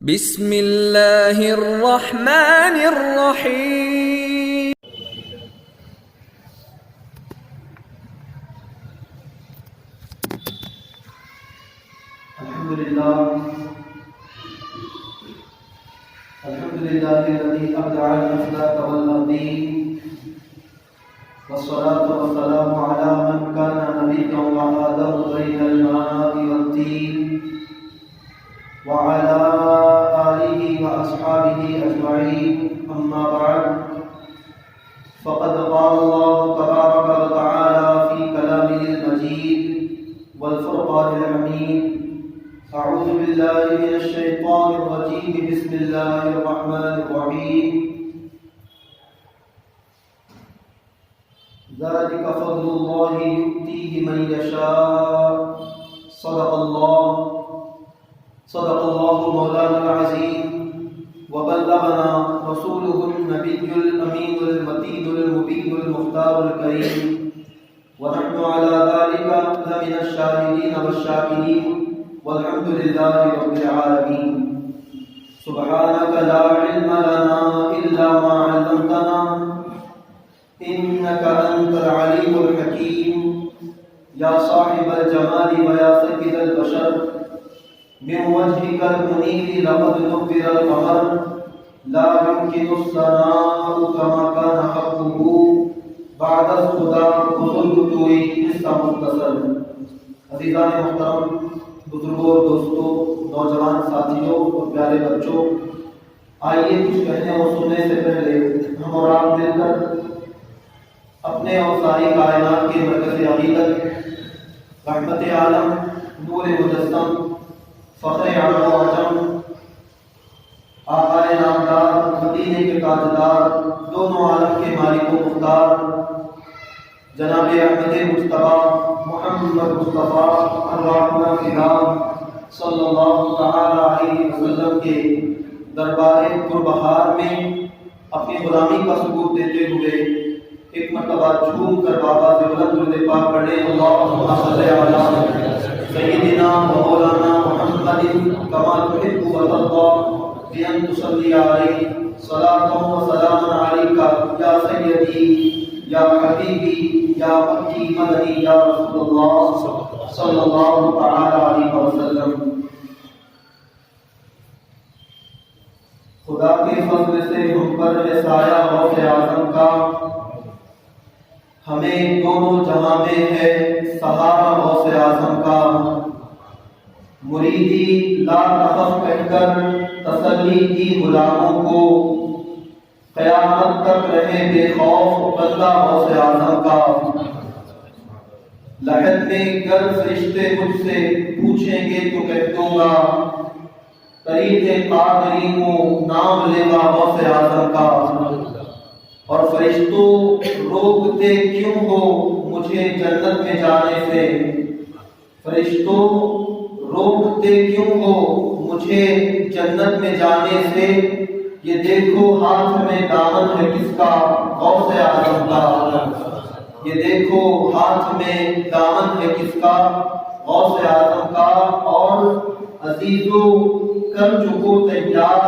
بسم اللہ الرحمن الرحیم۔ الحمد للہ الذی ابدع الافلاک والارضین والصلاة والسلام علی من کان نبیا وآدم بین الماء والطین وعلى آلہ واصحابہ اجمعین، اما بعد فقد قال اللہ تبارک وتعالی فی کلامہ المجید والفرقان الحمید۔ اعوذ باللہ من الشیطان الرجیم، بسم اللہ الرحمن الرحیم۔ ذلک فضل اللہ یؤتیہ من یشاء، صدق اللہ مولانا العظیم، وبلغنا رسولہ النبی الامین المتین المبین المختار الکریم، ونحن على ذلك لمن الشاهدين والشاكرين، والحمد لله رب العالمين۔ سبحانك لا علم لنا إلا ما علمتنا إنك أنت العليم الحكيم۔ يا صاحب الجمال ويا سيد البشر، من وجهك المنير لقد نبر القمر، لا يمكن الثناء كما كان حقه بعد الخدا بزرگ توئی اس کا مختصر۔ عزیزان محترم، بزرگوں، دوستوں، نوجوان ساتھیوں اور پیارے بچوں، آئیے کچھ کہنے اور سننے سے پہلے ہم اور آپ مل کر اپنے اور ساری کائنات کے مرکز عقیدت، رحمت عالم، نور مجسم، فخر عرب و عجم، آقائے نامدار، مدینے کے تاجدار، دونوں عالم کے مالک و مختار، جناب احمد مجتبی محمد مصطفیٰ الرحمن الرحیم صلی اللہ تعالی علیہ وسلم کے دربار پربہار میں اپنی غلامی کا ثبوت دیتے ہوئے ایک مرتبہ جھوم کر بابا سے بلند پاک پڑھے، اللہم صلی علی سیدنا و مولانا محمد کما تحب و ترضی بأن تصلی علیہ صلاۃ و سلام علیک یا سیدی یا حبیبی یا مکی مدنی یا رسول اللہ صلی اللہ تعالی علیہ وسلم۔ خدا کے فضل سے ہم پر ہے سایہ غوث اعظم کا، ہمیں دونوں جہاں میں ہے سہارا غوث اعظم کا۔ مریدی لا تخف کہہ کر تسلی دی غلاموں کو، قیامت تک رہے بے خوف بندہ غوث اعظم کا۔ لحد میں گر فرشتے مجھ سے پوچھیں گے تو کہہ دوں گا، طریق قادری کو نام لے گا غوث اعظم کا۔ اور فرشتوں روکتے کیوں ہو مجھے جنت میں جانے سے، فرشتوں روکتے کیوں ہو مجھے جنت میں جانے سے، یہ دیکھو ہاتھ میں دامن ہے کس کا غوث اعظم کا، یہ دیکھو ہاتھ میں دامن ہے کس کا غوث اعظم کا۔ اور عزیزو کر چکو تیار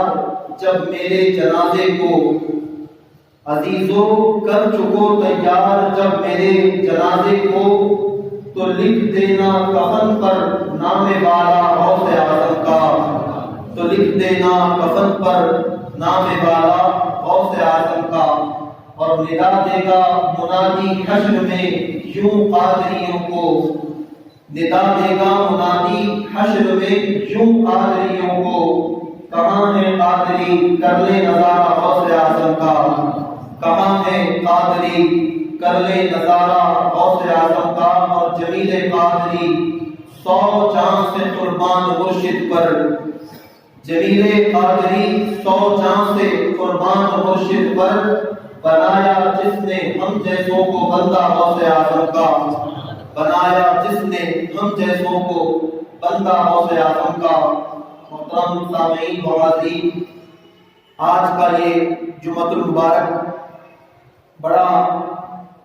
جب میرے جنازے کو، عزیزو کر چکو تیار جب میرے جنازے کو، تو لکھ دینا کفن پر نام والا غوث اعظم کا، تو لکھ دینا کفن پر نام والا غوث اعظم کا۔ اور ندا دے گا منادی حشر میں یوں قادریوں کو، ندا دے گا منادی حشر میں یوں قادریوں کو، کہاں ہے قادری کر لے نظارہ غوث اعظم کا، کہاں ہے قادری کر لے نظارہ غوث اعظم کا۔ اور جمیل قادری 100 جاں سے قربان مرشد پر، جمیل قادری 100 جاں سے قربان مرشد پر، بنایا جس نے ہم جیسوں کو بندہ غوث اعظم کا، بنایا جس نے ہم جیسوں کو بندہ غوث اعظم کا۔ محترم سامعین و حاضرین، آج کا یہ جمعۃ المبارک بڑا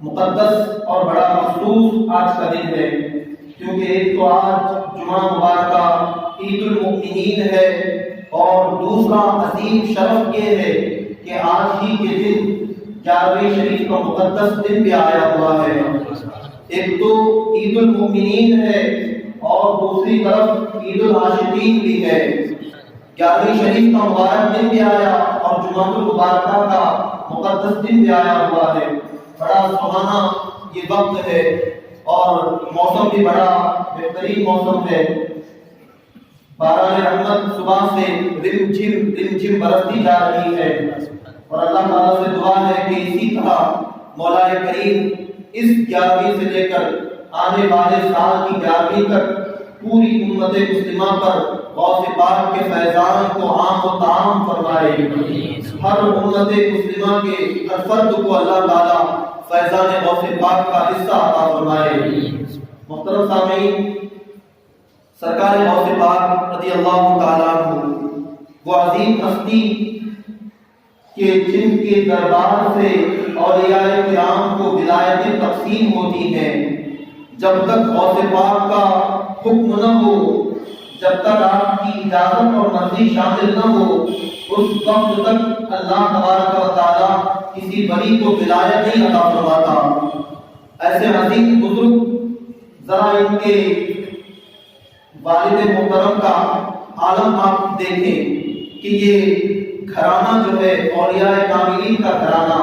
مقدس اور بڑا مخصوص آج کا دن ہے، کیونکہ ایک تو آج جمعہ مبارکہ عید المؤمنین ہے، اور دوسرا عظیم شرف یہ ہے کہ آج ہی کے دن 11ویں شریف کا مقدس دن بھی آیا ہوا ہے۔ ایک تو عید المؤمنین ہے اور دوسری طرف عید العاشقین بھی ہے۔ 11ویں شریف کا مبارک دن بھی آیا اور جمعۃ المبارکہ کا مقدس دن بھی آیا ہوا ہے۔ بڑا سہانا یہ وقت ہے اور موسم بھی بڑا بہترین موسم ہے۔ باران رحمت صبح سے رم جھم برستی جا رہی ہے اور اللہ تعالیٰ سے دعا ہے کہ اسی طرح مولا کریم اس 11ویں سے لے کر آنے والے سال کی 11ویں تک پوری امت مسلمہ پر غوث پاک کے فیضان کو عام و تام فرمائے۔ ہر امت مسلمہ کے ہر فرد کو اللہ تعالیٰ فیضان غوث پاک کا حصہ عطا فرمائے۔ محترم سامعین، سرکار غوث پاک رضی اللہ تعالیٰ عنہ وہ عظیم ہستی کہ جن کے دربار سے اولیاء کرام کو ولایتیں تقسیم ہوتی ہیں، جب تک غوث پاک کا حکم نہ ہو، جب تک آپ کی اجازت اور مرضی شامل نہ ہو، اس وقت تک اللہ تبارک و تعالیٰ کسی ولی کو ولایت نہیں عطا فرماتا۔ ایسے عظیم بزرگ، ذرا ان کے والد محترم کا عالم آپ دیکھیں کہ یہ گھرانہ جو ہے اولیاء کاملین کا گھرانہ،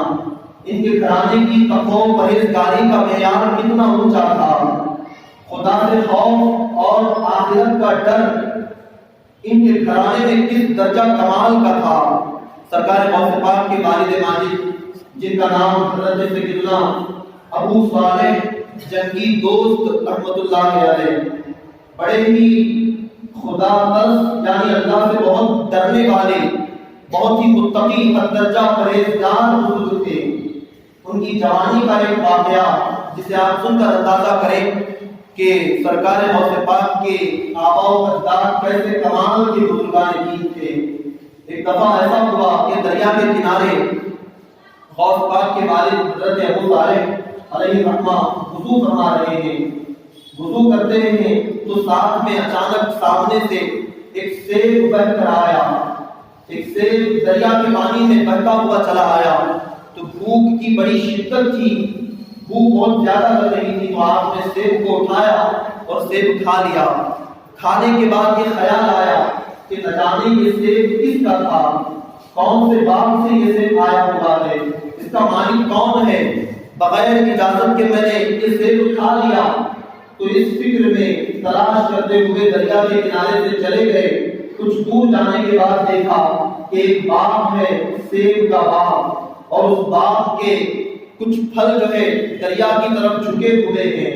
ان کے گھرانے کی تقوی و پرہیزگاری کا معیار کتنا اونچا تھا، خدا سے خوف اور آخرت کا ڈر ان کے گھرانے میں کس درجہ کمال کا تھا۔ سرکار غوث پاک کے والد ماجد جن کا نام حضرت سیدنا ابو صالح جنگی دوست رحمت اللہ علیہ، بڑے ہی خدا ترس یعنی اللہ سے بہت ڈرنے والے، بہت ہی متقی حد درجہ پرہیزگار بزرگ تھے۔ ان کی جوانی کا ایک واقعہ جسے آپ سن کر اندازہ کریں کہ سرکار غوث پاک کے آباء و اجداد کیسے کمال کے بزرگان دین تھے۔ ایک دفعہ ایسا ہوا کہ دریا کے کنارے غوث پاک کے والد حضرت ابو صالح علیہ الرحمہ وضو فرما رہے ہیں۔ وضو کرتے ہیں تو ساتھ میں اچانک سامنے سے ایک سیل بہہ کر آیا، ایک سیل دریا کے پانی میں بہتا ہوا چلا آیا۔ تو بھوک کی بڑی شدت تھی، بھوک بہت زیادہ لگ رہی تھی، تو آپ نے سیب کو اٹھایا اور سیب کھا لیا۔ کھانے کے بعد یہ خیال آیا کہ نہ جانے یہ سیب کس کا تھا، کون سے باغ سے یہ سیب آیا ہوا ہے، اس کا مالک کون ہے، بغیر اجازت کے میں نے یہ سیب کھا لیا۔ تو اس فکر میں تلاش کرتے ہوئے دریا کے کنارے سے چلے گئے۔ کچھ دور جانے کے بعد دیکھا کہ ایک باغ ہے، سیب کا باغ، اور اس باغ کے کچھ پھل جو ہے دریا کی طرف جھکے ہوئے ہیں۔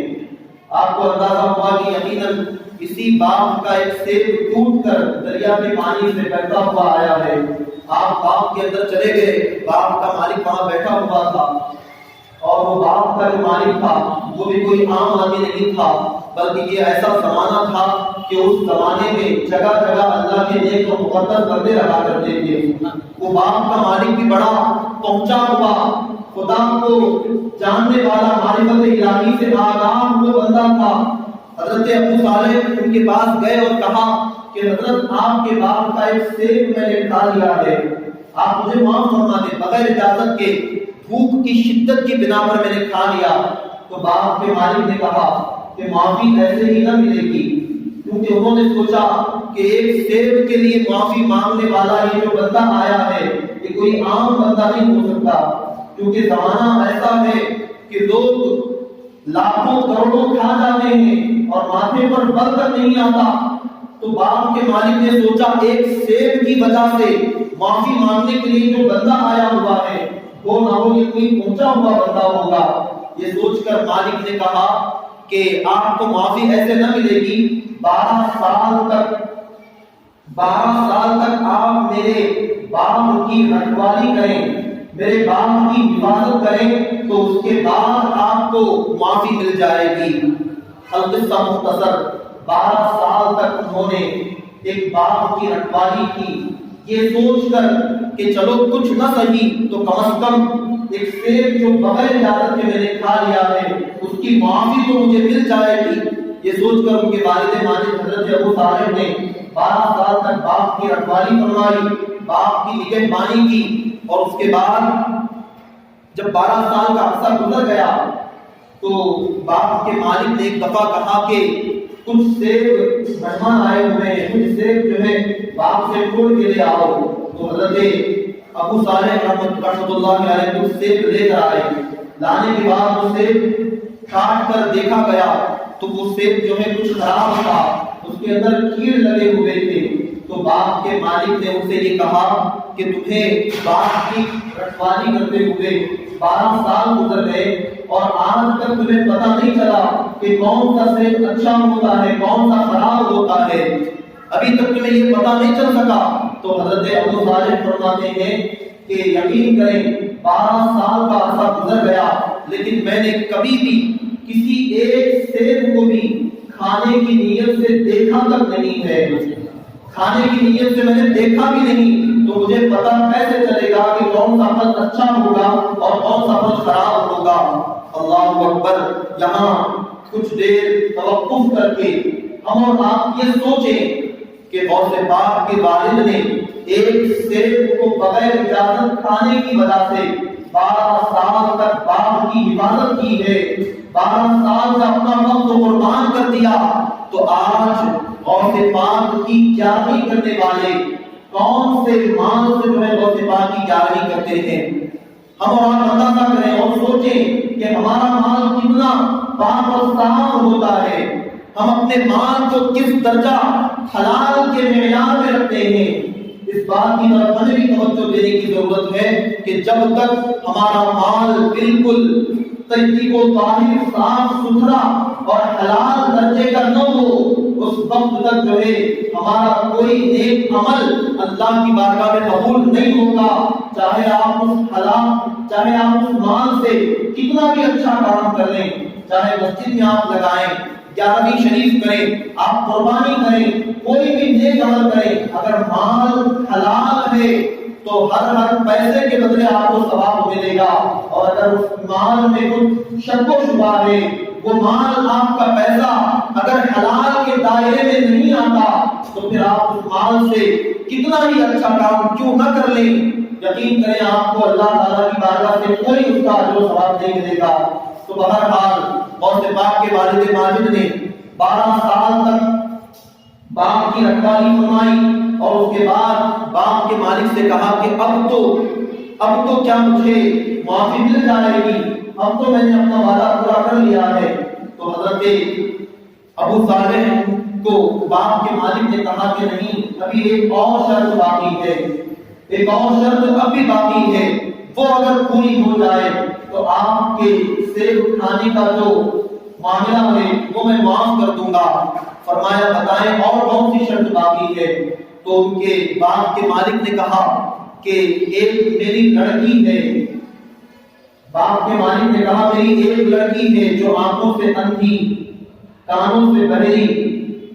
آپ کو اندازہ ہوا کہ یقیناً اسی باغ کا ایک سیب ٹوٹ کر دریا کے پانی سے بہتا ہوا آیا ہے۔ آپ باغ کے اندر چلے گئے، باغ کا مالک وہاں بیٹھا ہوا تھا، اور وہ باغ کا جو مالک تھا وہ بھی کوئی عام آدمی نہیں تھا، بلکہ یہ ایسا زمانہ تھا کہ اس زمانے میں جگہ جگہ اللہ کے نیک اور مقدس بندے رہا کرتے تھے۔ وہ باغ کا مالک بھی بڑا پہنچا ہوا، خدا کو جاننے والا، معرفت الہی سے آگاہ وہ بندہ تھا۔ حضرت ابو صالح ان کے پاس گئے اور کہا کہ حضرت آپ کے باغ کا ایک سیب میں نے کھا لیا ہے، آپ مجھے معاف فرما دیں، بغیر اجازت کے بھوک کی شدت کی بنا پر میں نے کھا لیا۔ تو باغ کے مالک نے کہا کہ معافی ایسے ہی نہ ملے گی، کیونکہ انہوں نے سوچا کہ ایک سیب کے لیے معافی مانگنے والا یہ جو بندہ آیا ہے یہ کوئی عام بندہ نہیں ہو سکتا، کیونکہ زمانہ ایسا ہے کہ لوگ لاکھوں کروڑوں کھا جاتے ہیں اور ماتھے پر برکت نہیں آتا۔ تو باغ کے مالک نے سوچا ایک سیب کی وجہ سے معافی مانگنے کے لیے جو بندہ آیا ہوا ہے وہ نہ ہو یہ کوئی پہنچا ہوا بندہ ہوگا۔ یہ سوچ کر مالک نے کہا کہ آپ کو معافی ایسے نہ ملے گی، 12 سال تک آپ میرے باغ کی رکھوالی کریں، میرے باغ کی حفاظت کریں، تو اس کے بعد آپ کو معافی مل جائے گی۔ القصہ مختصر، 12 سال تک انہوں نے ایک باغ کی رکھوالی کی، یہ سوچ کر کہ چلو کچھ نہ صحیح تو کم از کم ایک سیب جو بغیر اجازت کے میں نے کھا لیا ہے اس کی معافی تو مجھے مل جائے گی۔ یہ سوچ کر ان کے والد ماجد حضرت ابو صالح نے 12 سال تک باپ کی رکھوالی فرمائی، باپ کی نگہبانی کی، اور اس کے بعد جب 12 سال کا عرصہ گزر گیا تو باپ کے مالک نے ایک دفعہ کہا کہ کچھ سیب مہمان آئے ہوئے ہیں، کچھ سیب جو ہے باپ سے توڑ کے لے آؤ۔ تو حضرت ابو صالح رحمۃ اللہ علیہ کچھ سیب لے کر آئے، لانے کے بعد وہ سیب کاٹ کر دیکھا گیا تو وہ سیب جو ہے کچھ خراب تھا، اس کے اندر کیڑ لگے ہوئے تھے۔ تو باپ کے مالک نے اسے یہ کہا کہ تمہیں باپ کی رکھوالی کرتے ہوئے 12 سال گزر گئے اور آج تک تمہیں پتہ نہیں چلا کہ کون سا سیب اچھا ہوتا ہے، کون سا خراب ہوتا ہے، ابھی تک تمہیں یہ پتہ نہیں چل سکا۔ تو حضرت ابو صالح فرماتے ہیں کہ یقین کریں 12 سال کا عرصہ گزر گیا لیکن میں نے کبھی بھی کسی ایک سیب کو بھی کھانے کی نیت سے دیکھا تک نہیں ہے، کھانے کی نیت سے میں نے دیکھا بھی نہیں، تو مجھے پتہ کیسے چلے گا کہ کون سا پھل اچھا ہوگا اور کون سا پھل خراب ہوگا۔ اللہ اکبر۔ یہاں کچھ دیر توقف کر کے ہم اور آپ یہ سوچیں کہ غوث پاک کے والد نے ایک سیب کو بغیر اجازت کھانے کی وجہ سے 12 سال تک باپ کی حفاظت کی ہے، 12 سال کا اپنا وقت قربان کر دیا، تو آج غوث پاک کی گیارہویں کرنے والے کون سے مال سے جو ہے غوث پاک کی گیارہویں کرتے ہیں؟ ہم اور آپ اندازہ کریں اور سوچیں کہ ہمارا مال کتنا پاک اور صاف ہوتا ہے، ہم اپنے مال کو کس درجہ حلال کے معیار میں رکھتے ہیں۔ اس بات کی طرف ہمیں بھی توجہ دینے کی ضرورت ہے کہ جب تک ہمارا مال بالکل طیب و طاہر، صاف ستھرا اور حلال درجے کا نہ ہو، اس وقت تک جو ہے ہمارا کوئی نیک عمل اللہ کی بارگاہ میں قبول نہیں ہوگا، چاہے آپ اس مال سے کتنا بھی اچھا کام کر لیں، چاہے مسجد میں آپ لگائیں، 11ویں شریف کریں، آپ قربانی کریں، کوئی بھی نیک عمل کریں، اگر مال حلال ہے تو ہر پیسے کے بدلے آپ کو ثواب ملے گا، اور اگر اس مال میں کچھ شک و شبہ ہے، وہ مال آپ کا پیسہ اگر حلال کے دائرے میں نہیں آتا تو پھر آپ اس مال سے کتنا ہی اچھا کام کیوں نہ کر لیں، یقین کریں آپ کو اللہ تعالیٰ کی بارگاہ سے کوئی اس کا اجر و ثواب نہیں ملے گا۔ تو بہرحال غوث پاک کے والد ماجد نے 12 سال تک باپ کی رکھوالی فرمائی اور اس کے بعد باپ کے مالک سے کہا کہ اب تو کیا مجھے معافی مل جائے گی، اب تو میں نے اپنا وعدہ پورا کر لیا ہے۔ تو حضرت ابو صالح کو باپ کے مالک نے کہا کہ نہیں، ابھی ایک اور شرط باقی ہے، ایک اور شرط اب بھی باقی ہے، وہ اگر پوری ہو جائے تو آپ کے سیب کھانے کا جو معاملہ ہے وہ میں معاف کر دوں گا۔ فرمایا بتائیں اور کون سی شرط باقی ہے؟ تو ان کے باپ کے مالک نے کہا کہ ایک میری لڑکی ہے۔ باپ کے مالک نے کہا میری ایک لڑکی ہے جو آنکھوں سے اندھی، کانوں سے بہری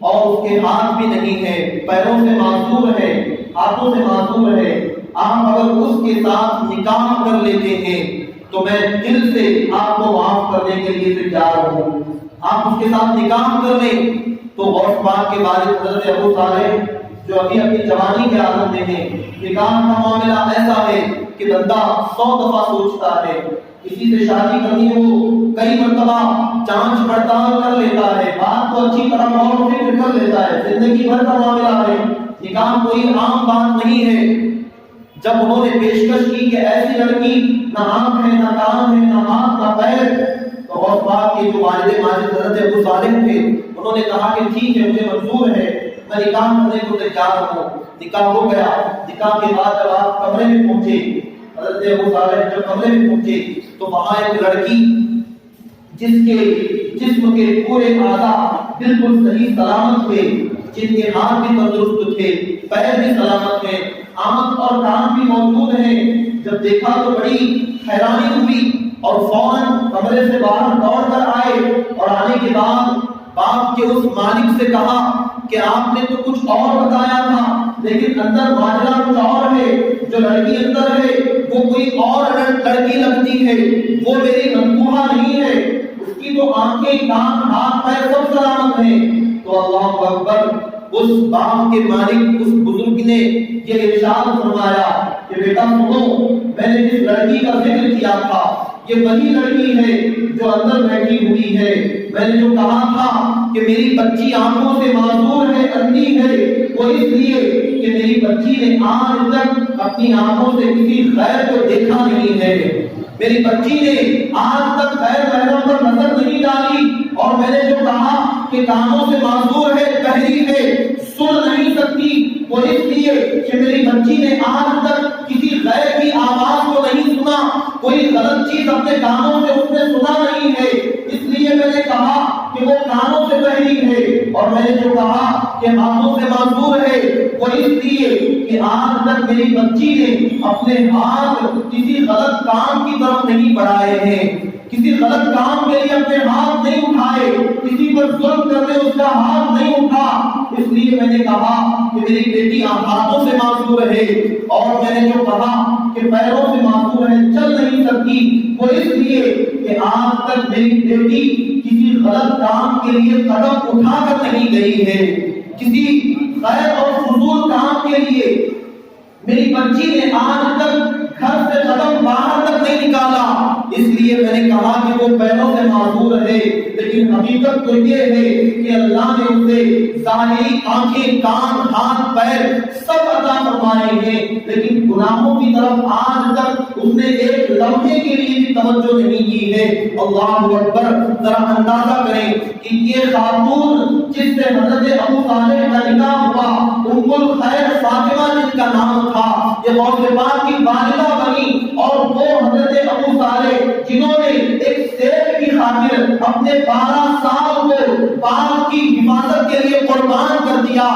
اور اس کے ہاتھ بھی نہیں ہے، پیروں سے معذور ہے، ہاتھوں سے معذور ہے، آپ اگر اس کے ساتھ نکاح کر لیتے ہیں تو میں دل سے آپ کو معاف کرنے کے لیے تیار ہوں، آپ اس کے ساتھ نکاح کر لیں۔ تو غوث پاک کے والد حضرت ابو صالح جو ابھی اپنی جوانی کے عالم میں ہیں، نکاح کا معاملہ ایسا ہے کہ بندہ 100 دفعہ سوچتا ہے، کسی سے شادی کرنی ہو کئی مرتبہ جانچ پڑتال کر لیتا ہے، بات کو اچھی طرح غور و فکر کر لیتا ہے، زندگی بھر کا معاملہ ہے، نکاح کوئی عام بات نہیں ہے۔ جب انہوں نے پیشکش کی کہ ایسی لڑکی نہ آنکھ ہے، نہ کان ہے، نہ ہاتھ، نہ پیر، تو غوث پاک کے جو والد ماجد حضرت ابو صالح تھے انہوں نے کہا کہ ٹھیک ہے، مجھے منظور ہے، میں نکاح کرنے کو تیار ہوں۔ نکاح ہو گیا۔ نکاح کے بعد جب آپ کمرے میں پہنچے، حضرت ابو صالح جب کمرے میں پہنچے تو وہاں ایک لڑکی جس کے جسم کے پورے اعضاء بالکل صحیح سلامت تھے، جن کے ہاتھ بھی تندرست تھے، پیر بھی سلامت ہیں، آنکھ اور کان بھی موجود ہیں، جب دیکھا تو بڑی حیرانی ہوئی اور فوراً کمرے سے باہر دوڑ کر آئے، اور آنے کے بعد باپ کے اس مالک سے کہا کہ آپ نے تو کچھ اور بتایا تھا لیکن اندر ماجرا کچھ اور ہے، جو لڑکی اندر ہے وہ کوئی اور لڑکی لگتی ہے، وہ میری منقوہہ نہیں ہے، اس کی تو آنکھیں، کان، ہاتھ، پیر سب سلامت ہیں۔ تو اللہ اکبر، اس باغ کے مالک اس بزرگ نے یہ ارشاد فرمایا کہ بیٹا سنو، میں نے جس لڑکی کا ذکر کیا تھا یہ وہی لڑکی ہے جو اندر بیٹھی ہوئی ہے۔ میں نے جو کہا تھا کہ میری بچی آنکھوں سے معذور ہے، اندھی ہے، وہ اس لیے کہ میری بچی نے آج تک اپنی آنکھوں سے کسی غیر کو دیکھا نہیں ہے، میری بچی نے آج تک غیر محرم پر نظر نہیں ڈالی، اور میں نے جو کہا کہ کانوں سے معذور ہے، بہری ہے، سن نہیں سکتی، وہ اس لیے کہ میری بچی نے آج تک کسی غیر کی آواز کو نہیں سنا، کوئی غلط چیز اپنے کانوں سے اس نے سنا نہیں ہے، اس لیے میں نے کہا کہ وہ کانوں سے بہری ہے، اور میں نے جو کہا کہ آنکھوں سے معذور ہے وہ اس لیے کہ آج تک میری بچی نے اپنے ہاتھ کسی غلط کام کی طرف نہیں بڑھائے ہیں، کسی غلط کام کے لیے اپنے ہاتھ نہیں اٹھائے، کسی پر ظلم کرنے اس کا ہاتھ نہیں اٹھا، اس لیے میں نے کہا کہ میری بیٹی ہاتھوں سے معذور ہے، اور میں نے جو کہا کہ پیروں سے معذور ہے، چل نہیں سکتی، وہ اس لیے کہ آج تک میری بیٹی کسی غلط کام کے لیے قدم اٹھا کر نہیں گئی ہے، کسی غیر اور فضول کام کے لیے میری بچی نے آج تک گھر سے قدم باہر تک نہیں نکالا، اس لیے میں نے کہا کہ وہ پیروں سے معذور ہے، لیکن حقیقت تو یہ ہے کہ اللہ نے اسے ظاہری آنکھیں، کان، ہاتھ، پیر سب عطا فرمائے ہیں، لیکن گناہوں کی طرف آج تک اس نے ایک لمحے کے لیے بھی توجہ نہیں کی ہے۔ اللہ اکبر! ذرا اندازہ کریں کہ یہ خاتون جس سے حضرت ابو طالب کا نکاح ہوا، ام الخیر فاطمہ جن کا نام تھا، یہ غوث پاک کی والدہ بنی، اور وہ حضرت ابو طالب جنہوں نے ایک سیب کی خاطر اپنے 12 سال کو پاک کی حفاظت کے لیے قربان کر دیا،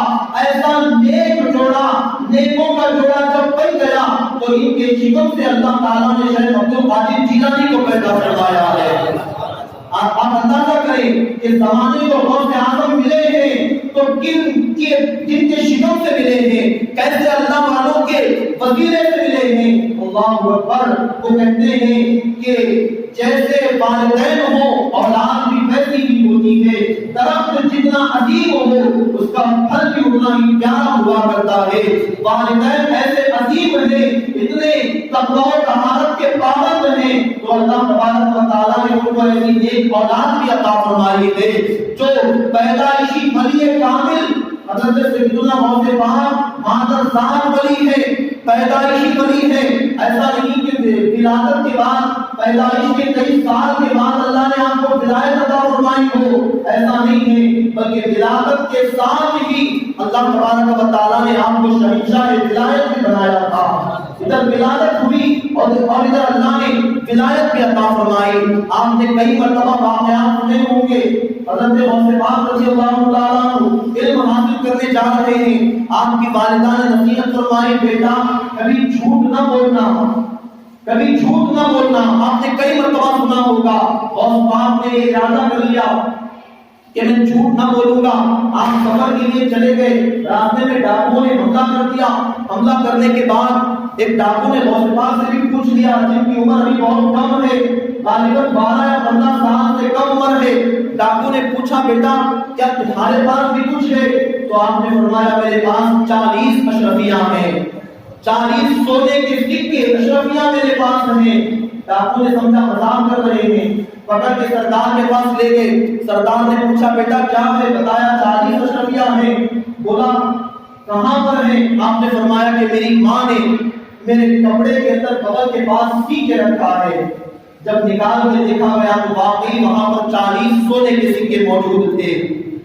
ایسا نیک جوڑا، نیکوں کا جوڑا جب بن گیا تو ان کے شکم سے اللہ تعالیٰ نے شیخ عبد القادر جیلانی کو پیدا فرمایا ہے۔ آپ اندازہ کریں کہ زمانے کو غوث اعظم ملے ہیں تو جن کے شکم سے ملے ہیں، کیسے اللہ والوں کے وزیرے سے ملے ہیں۔ اللہ اکبر! وہ کہتے ہیں کہ جیسے والدین ہو اولاد بھی ویسی ہی ہوتی ہے، درخت جتنا عظیم ہو اس کا پھل بھی اتنا ہی پیارا ہوا کرتا ہے۔ والدین ایسے عظیم ہیں، اتنے تقوی و طہارت کے پابند ہیں، تو اللہ تبارک و تعالیٰ نے ان کو ایسی نیک اولاد بھی عطا فرمائی ہے جو پیدائشی ولی کامل حضرت سیدنا غوث پاک مادر ذات ولی ہے، پیدائشی ولی ہے۔ ایسا نہیں کہ ولادت کے بعد، پیدائش کے کئی سال کے بعد اللہ نے آپ کو ولایت عطا فرمائی ہو، ایسا نہیں ہے، بلکہ ولادت کے ساتھ ہی اللہ تبارک و تعالیٰ نے آپ کو شہنشاہ ولایت بھی بنایا تھا۔ ادھر ولادت ہوئی اور ادھر اللہ نے ولایت بھی عطا فرمائی۔ آپ نے کئی مرتبہ واقعات سنے ہوں گے، حضرت غوث پاک رضی اللہ تعالیٰ عنہ علم حاصل کرنے جا رہے ہیں، آپ کی والدہ نے نصیحت فرمائی، بیٹا کبھی جھوٹ نہ بولنا، کبھی جھوٹ نہ بولنا۔ آپ نے کئی مرتبہ سنا ہوگا، غوث پاک نے یہ ارادہ کر لیا کہ میں جھوٹ نہ بولوں گا۔ آپ سفر کے لیے چلے گئے، راستے میں ڈاکوؤں نے حملہ کر دیا، حملہ کرنے کے بعد ایک ڈاکو نے غوث پاک سے بھی پوچھ لیا، جن کی عمر ابھی بہت کم ہے، غالباً 12 یا 15 سال سے کم عمر ہے، ڈاکو نے پوچھا بیٹا کیا تمہارے پاس بھی کچھ ہے؟ تو آپ نے فرمایا میرے پاس 40 اشرفیاں ہیں، 40 سونے کے سکے اشرفیاں میرے پاس ہیں۔ ڈاکو نے سمجھا مذاق کر رہے ہیں، پکڑ کے سردار کے پاس لے گئے۔ سردار نے پوچھا بیٹا کیا ہے؟ بتایا 40 اشرفیاں ہیں۔ بولا کہاں پر ہیں؟ آپ نے فرمایا کہ میری ماں نے میرے کپڑے کے اندر بغل کے پاس سی کے رکھا ہے۔ جب نکال کے دیکھا گیا تو واقعی وہاں پر 40 سونے کے سکے موجود تھے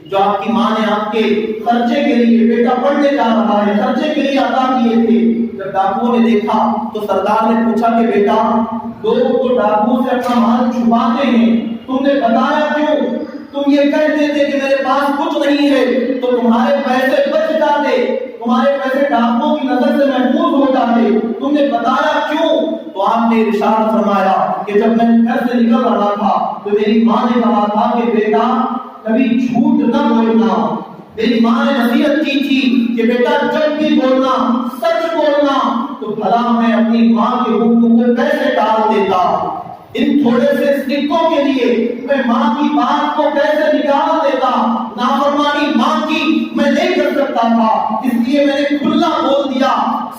جو آپ کی ماں نے آپ کے خرچے کے لیے، بیٹا پڑھنے جا رہا ہے، خرچے کے لیے عطا کیے تھے۔ جب ڈاکوؤں نے دیکھا تو سردار نے پوچھا کہ بیٹا لوگ تو ڈاکوؤں سے اپنا مال چھپاتے ہیں، تم نے بتایا کیوں؟ تم یہ کہتے تھے کہ میرے پاس کچھ نہیں ہے تو تمہارے پیسے بچ جاتے، تمہارے پیسے ڈاکوؤں کی نظر سے محفوظ ہو جاتے، تم نے بتایا کیوں؟ تو آپ نے ارشاد فرمایا کہ جب میں گھر سے نکل رہا تھا تو میری ماں نے کہا تھا کہ بیٹا کبھی جھوٹ نہ بولنا۔ میری ماں نے نصیحت کی تھی کہ بیٹا جب بھی بولنا سچ بولنا، تو بھلا میں اپنی ماں کے حکم کو کیسے ٹال دیتا، ان تھوڑے سے سکوں کے لیے میں ماں کی بات کو کیسے نکال دیتا، نافرمانی ماں کی میں نہیں کر سکتا تھا، اس لیے میں نے کھلا بول دیا،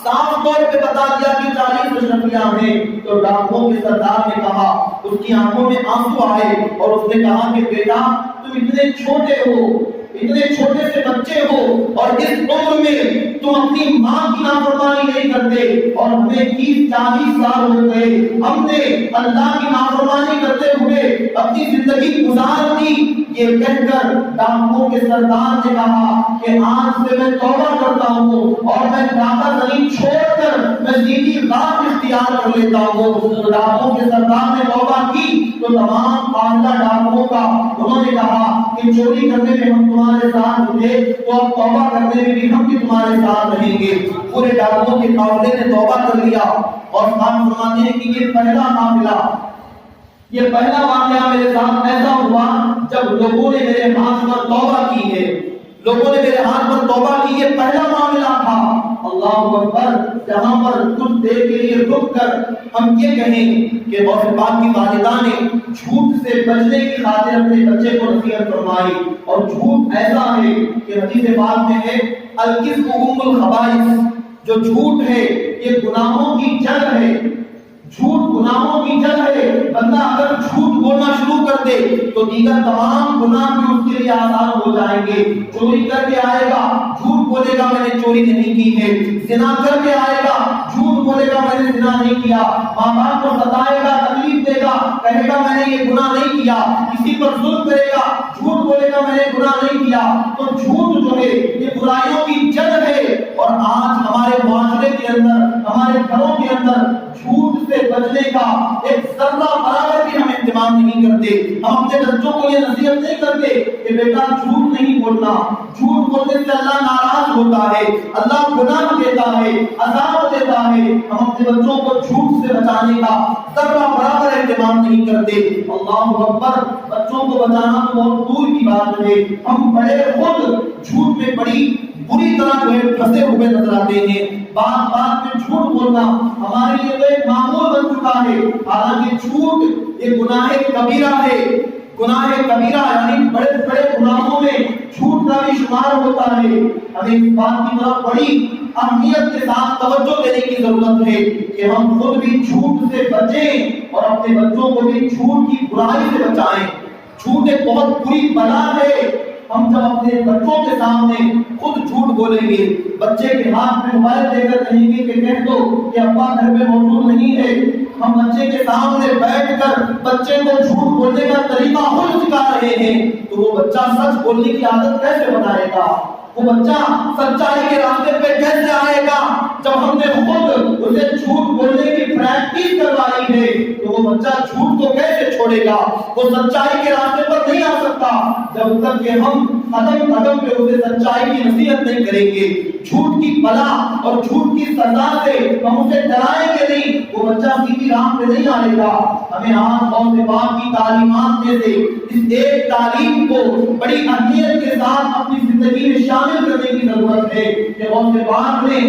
صاف طور پہ بتا دیا کہ 40 اشرفیاں ہیں۔ تو ڈاکوؤں کے سردار نے کہا، اس کی آنکھوں میں آنسو آئے اور اس نے کہا کہ بیٹا تم اتنے چھوٹے ہو، اتنے چھوٹے سے بچے ہو اور اس عمر میں تم اپنی ماں کی نافرمانی نہیں کرتے، اور ہمیں 30-40 سال ہو گئے، ہم نے اللہ کی نافرمانی کرتے ہوئے اپنی زندگی گزار دی۔ یہ کہہ کر ڈاکوؤں کے سردار نے کہا کہ آج سے میں توبہ کرتا ہوں اور میں ڈاکہ زمین چھوڑ کر میں سیدھی راہ اختیار کر لیتا ہوں۔ تو ڈاکوؤں کے سردار نے توبہ کی تو تمام قافلہ ڈاکوؤں کا انہوں نے کہا کہ چوری کرنے میں ہم تمہارے ساتھ تھے تو اب توبہ کرنے میں بھی ہم بھی تمہارے ساتھ رہیں گے۔ پورے ڈاکوؤں کے قافلے نے توبہ کر لیا اور خان فرماتے ہیں کہ یہ پہلا قافلہ، یہ پہلا واقعہ میرے ساتھ ایسا ہوا جب لوگوں نے میرے ہاتھ پر توبہ کی ہے، لوگوں نے میرے ہاتھ پر توبہ کی، یہ پہلا معاملہ تھا۔ اللہ اکبر۔ جہاں پر کچھ دیر کے لیے رک کر ہم یہ کہیں کہ غوث پاک کی والدہ نے جھوٹ سے بچنے کی خاطر اپنے بچے کو نصیحت فرمائی، اور جھوٹ ایسا ہے کہ حدیث پاک میں ہے الکذب ام الخبائث، جو جھوٹ ہے یہ گناہوں کی جڑ ہے، جھوٹ گناہوں کی جڑ ہے۔ بندہ اگر جھوٹ بولنا شروع کر دے تو دیگر تمام گناہ بھی اس کے لیے آسان ہو جائیں گے۔ چوری کر کے آئے گا، جھوٹ بولے گا میں نے چوری نہیں کی ہے، زنا کر کے آئے گا، جھوٹ بولے گا میں نے زنا نہیں کیا، ماں باپ کو ستائے گا، تکلیف دے گا، کہے گا میں نے یہ گناہ نہیں کیا، کسی پر ظلم کرے گا، جھوٹ بولے گا میں نے گناہ نہیں کیا۔ تو جھوٹ جو ہے یہ برائیوں کی جڑ ہے، اور آج ہمارے معاشرے کے اندر، ہمارے گھروں کے اندر جھوٹ سے بچنے کا ایک ذرہ برابر بھی ہم اہتمام نہیں کرتے۔ ہم اپنے بچوں کو یہ نصیحت نہیں کرتے کہ بیٹا جھوٹ نہیں بولنا، جھوٹ بولنے سے اللہ ناراض ہوتا ہے، اللہ گناہ دیتا ہے، عذاب دیتا ہے۔ ہم اپنے بچوں کو جھوٹ سے بچانے کا ذرہ برابر اہتمام نہیں کرتے۔ اللہ اکبر۔ بچوں کو بچانا تو بہت دور کی بات ہے، ہم بڑے خود جھوٹ میں بڑی بری طرح جو ہے پھنسے ہوئے نظر آتے ہیں۔ بات بات میں جھوٹ بولنا ہمارے لیے تو ایک معمول بن چکا ہے، حالانکہ جھوٹ ایک گناہ کبیرہ ہے۔ گناہ کبیرہ یعنی بڑے بڑے گناہوں میں جھوٹ کا بھی شمار ہوتا ہے۔ ہمیں اس بات کی طرف بڑی اہمیت کے ساتھ توجہ دینے کی ضرورت ہے کہ ہم خود بھی جھوٹ سے بچیں اور اپنے بچوں کو بھی جھوٹ کی برائی سے بچائیں۔ جھوٹ ایک بہت بری بلا ہے۔ ہم جب اپنے بچوں کے سامنے خود جھوٹ بولیں گے، بچے کے ہاتھ میں موبائل دے کر کہیں گے کہ کہہ دو کہ ابا گھر میں موجود نہیں ہے، ہم بچے کے سامنے بیٹھ کر بچے کو جھوٹ بولنے کا طریقہ خود سکھا رہے ہیں، تو وہ بچہ سچ بولنے کی عادت کیسے بنائے گا؟ وہ بچہ سچائی کے راستے پہ کیسے آئے گا؟ جب ہم نے خود اسے جھوٹ بولنے کی پریکٹس کروائی ہے تو وہ بچہ جھوٹ کو کیسے چھوڑے گا؟ وہ سچائی کے راستے پر نہیں آ سکتا جب تک کہ ہم قدم قدم پہ اسے سچائی کی نصیحت نہیں کریں گے۔ جھوٹ کی بلا اور جھوٹ کی سزا سے ہم اسے ڈرائیں گے نہیں، وہ بچہ سیدھی راہ پہ نہیں آئے گا۔ ہمیں آج غوث پاک کی تعلیمات میں سے اس ایک تعلیم کو بڑی اہمیت کے ساتھ اپنی زندگی میں شامل کرنے کی ضرورت ہے کہ غوث پاک نے